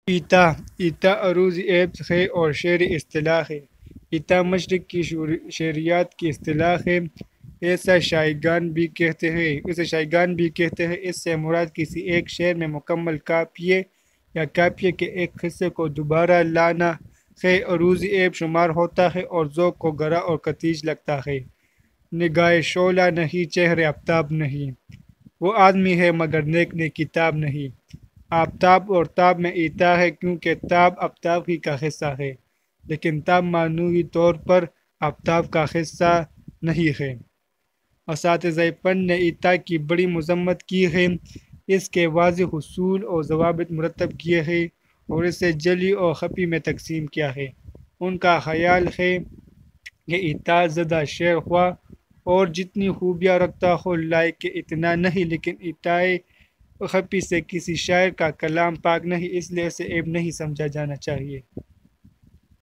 ایتا ایتا عروض ایب ہے اور شعر اصطلاح ہے۔ ایتا مشرق کی شعریات کی اصطلاح ہے۔ اسے شائگان بھی کہتے ہیں۔ اس سے مراد کسی ایک شعر میں مکمل کافیے یا کافیے کے ایک حصے کو دوبارہ لانا ہے۔ عروض ایب شمار ہوتا ہے اور ذوق کو گرا اور کتیج لگتا ہے۔ نگاہ شعلہ نہیں، چہرے آفتاب نہیں، وہ آدمی ہے مگر نیک نے کتاب نہیں۔ آفتاب اور تاب میں ایتا ہے کیونکہ تاب آفتاب ہی کا حصہ ہے، لیکن تاب معنوی طور پر آفتاب کا حصہ نہیں ہے۔ اساتذہ فن نے ایتا کی بڑی مذمت کی ہے، اس کے واضح حصول اور ضوابط مرتب کیے ہیں اور اسے جلی اور خفی میں تقسیم کیا ہے۔ ان کا خیال ہے کہ ایتا زدہ شعر ہوا اور جتنی خوبیاں رکھتا ہو لائق کہ اتنا نہیں، لیکن ایتائے خفی سے کسی شاعر کا کلام پاک نہیں، اس لیے اسے عیب نہیں سمجھا جانا چاہیے۔